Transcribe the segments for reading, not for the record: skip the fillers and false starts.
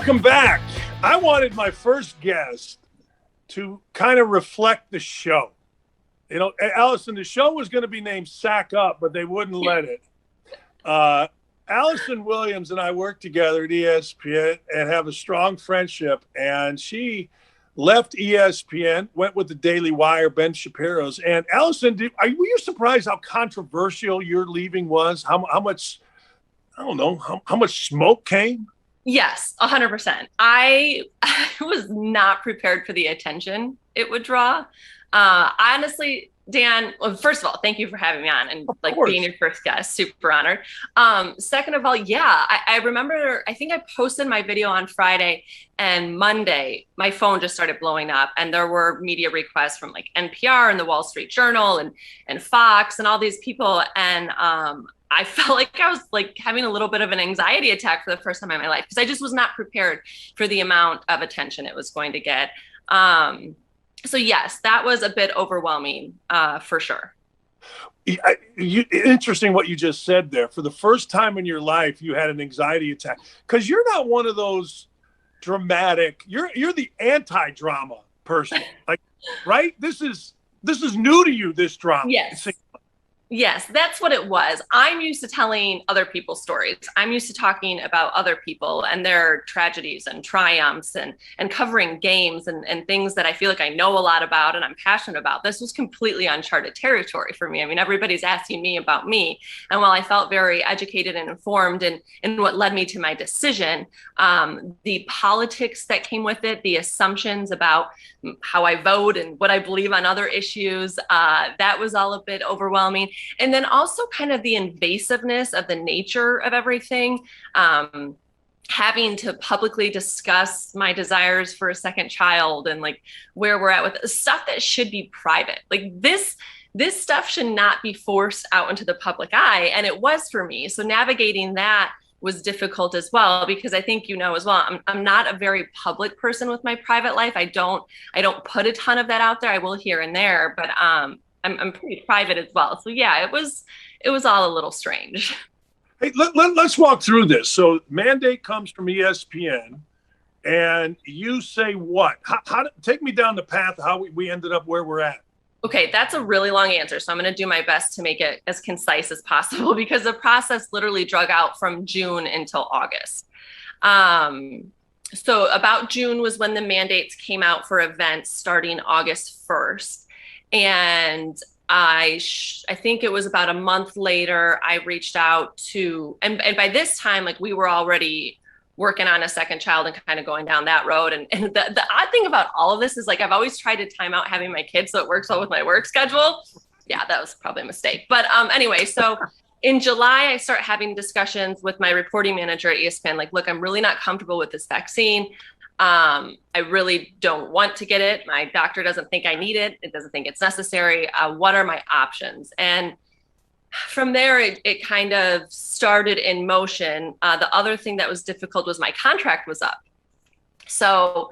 Welcome back. I wanted my first guest to kind of reflect the show. You know, Allison, the show was going to be named Sack Up, but they wouldn't let it. Allison Williams and I work together at ESPN and have a strong friendship. And she left ESPN, went with the Daily Wire, Ben Shapiro's. And Allison, were you surprised how controversial your leaving was? How much, I don't know, how much smoke came? Yes, 100%. I was not prepared for the attention it would draw. Honestly, Dan, well, first of all, thank you for having me on and being your first guest. Super honored. Second of all, yeah, I remember, I think I posted my video on Friday, and Monday, my phone just started blowing up, and there were media requests from like NPR and the Wall Street Journal and Fox and all these people. And I felt like I was like having a little bit of an anxiety attack for the first time in my life, because I just was not prepared for the amount of attention it was going to get. So yes, that was a bit overwhelming for sure. Interesting what you just said there. For the first time in your life, you had an anxiety attack, because you're not one of those dramatic. You're the anti-drama person, like, right? This is new to you. This drama. Yes, that's what it was. I'm used to telling other people's stories. I'm used to talking about other people and their tragedies and triumphs and covering games and things that I feel like I know a lot about and I'm passionate about. This was completely uncharted territory for me. I mean, everybody's asking me about me. And while I felt very educated and informed in what led me to my decision, the politics that came with it, the assumptions about how I vote and what I believe on other issues, that was all a bit overwhelming. And then also kind of the invasiveness of the nature of everything, having to publicly discuss my desires for a second child and like where we're at with stuff that should be private. Like this stuff should not be forced out into the public eye. And it was for me. So navigating that was difficult as well, because I think, you know, as well, I'm not a very public person with my private life. I don't put a ton of that out there. I will here and there, but I'm pretty private as well. So yeah, it was all a little strange. Hey, let's walk through this. So mandate comes from ESPN, and you say what? How take me down the path of how we ended up where we're at. Okay, that's a really long answer. So I'm going to do my best to make it as concise as possible, because the process literally drug out from June until August. So about June was when the mandates came out for events starting August 1st. And I think it was about a month later, I reached out to, and by this time, like we were already working on a second child and kind of going down that road. And the odd thing about all of this is like, I've always tried to time out having my kids so it works well with my work schedule. Yeah, that was probably a mistake. But anyway, so in July, I start having discussions with my reporting manager at ESPN. Like, look, I'm really not comfortable with this vaccine. I really don't want to get it. My doctor doesn't think I need it. It doesn't think it's necessary. What are my options? And from there, it kind of started in motion. The other thing that was difficult was my contract was up. So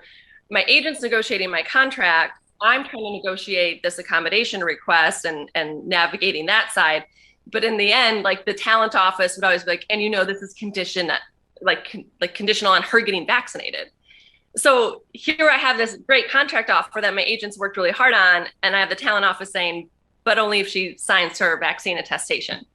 my agent's negotiating my contract. I'm trying to negotiate this accommodation request and navigating that side. But in the end, like the talent office would always be like, and you know, this is conditional on her getting vaccinated. So here I have this great contract offer that my agents worked really hard on, and I have the talent office saying, but only if she signs her vaccine attestation.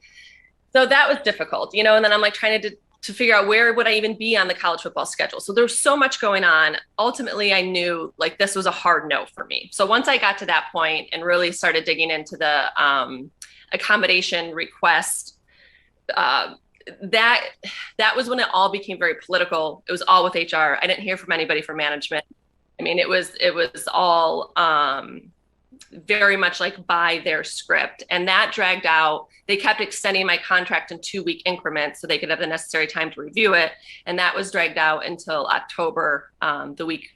So that was difficult, you know, and then I'm like trying to figure out where would I even be on the college football schedule. So there's so much going on. Ultimately, I knew like this was a hard no for me. So once I got to that point and really started digging into the accommodation request, that was when it all became very political. It was all with HR. I didn't hear from anybody from management. I mean, it was all very much like by their script, and that dragged out. They kept extending my contract in 2-week increments so they could have the necessary time to review it, and that was dragged out until October, the week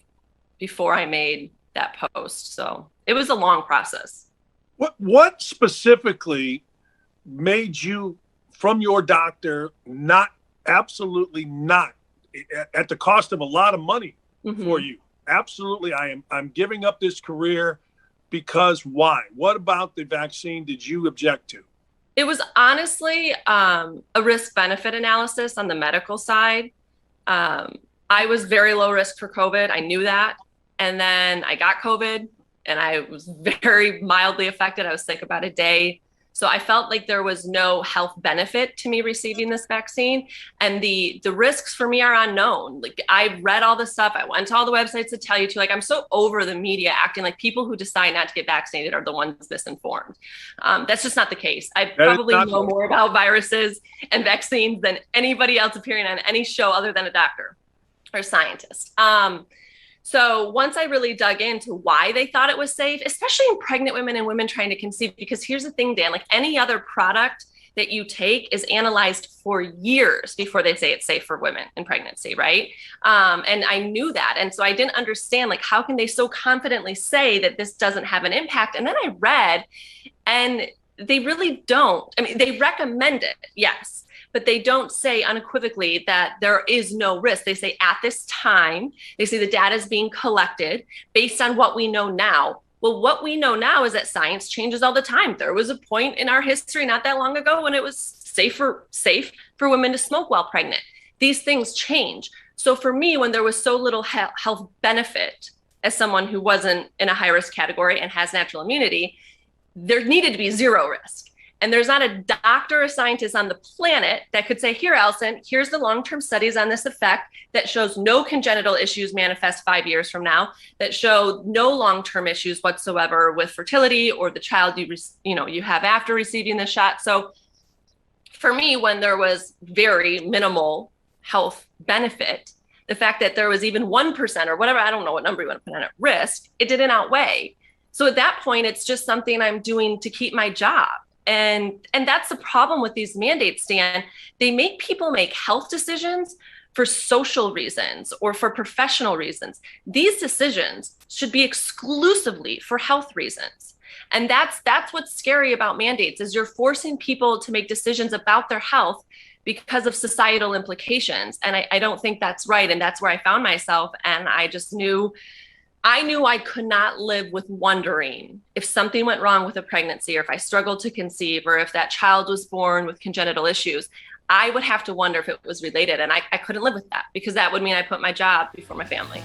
before I made that post. So it was a long process. What specifically made you, from your doctor, absolutely not at the cost of a lot of money for you? Absolutely, I'm giving up this career because why? What about the vaccine did you object to? It was honestly a risk-benefit analysis on the medical side. I was very low risk for COVID. I knew that. And then I got COVID and I was very mildly affected. I was sick about a day. So I felt like there was no health benefit to me receiving this vaccine. And the risks for me are unknown. Like, I read all the stuff. I went to all the websites to tell you to, like, I'm so over the media acting like people who decide not to get vaccinated are the ones misinformed. That's just not the case. I probably know more about viruses and vaccines than anybody else appearing on any show other than a doctor or scientist. So once I really dug into why they thought it was safe, especially in pregnant women and women trying to conceive, because here's the thing, Dan, like any other product that you take is analyzed for years before they say it's safe for women in pregnancy, right? And I knew that. And so I didn't understand, like, how can they so confidently say that this doesn't have an impact? And then I read, and they really don't. I mean, they recommend it, yes, but they don't say unequivocally that there is no risk. They say at this time, they say the data is being collected based on what we know now. Well, what we know now is that science changes all the time. There was a point in our history not that long ago when it was safe for women to smoke while pregnant. These things change. So for me, when there was so little health benefit as someone who wasn't in a high risk category and has natural immunity, there needed to be zero risk. And there's not a doctor or scientist on the planet that could say, here, Allison, here's the long-term studies on this effect that shows no congenital issues manifest 5 years from now, that show no long-term issues whatsoever with fertility or the child you have after receiving the shot. So for me, when there was very minimal health benefit, the fact that there was even 1% or whatever, I don't know what number you want to put on it, risk, it didn't outweigh. So at that point, it's just something I'm doing to keep my job. And that's the problem with these mandates, Dan. They make people make health decisions for social reasons or for professional reasons. These decisions should be exclusively for health reasons. And that's what's scary about mandates, is you're forcing people to make decisions about their health because of societal implications. And I don't think that's right. And that's where I found myself. And I just knew I could not live with wondering if something went wrong with a pregnancy, or if I struggled to conceive, or if that child was born with congenital issues. I would have to wonder if it was related. And I couldn't live with that, because that would mean I put my job before my family.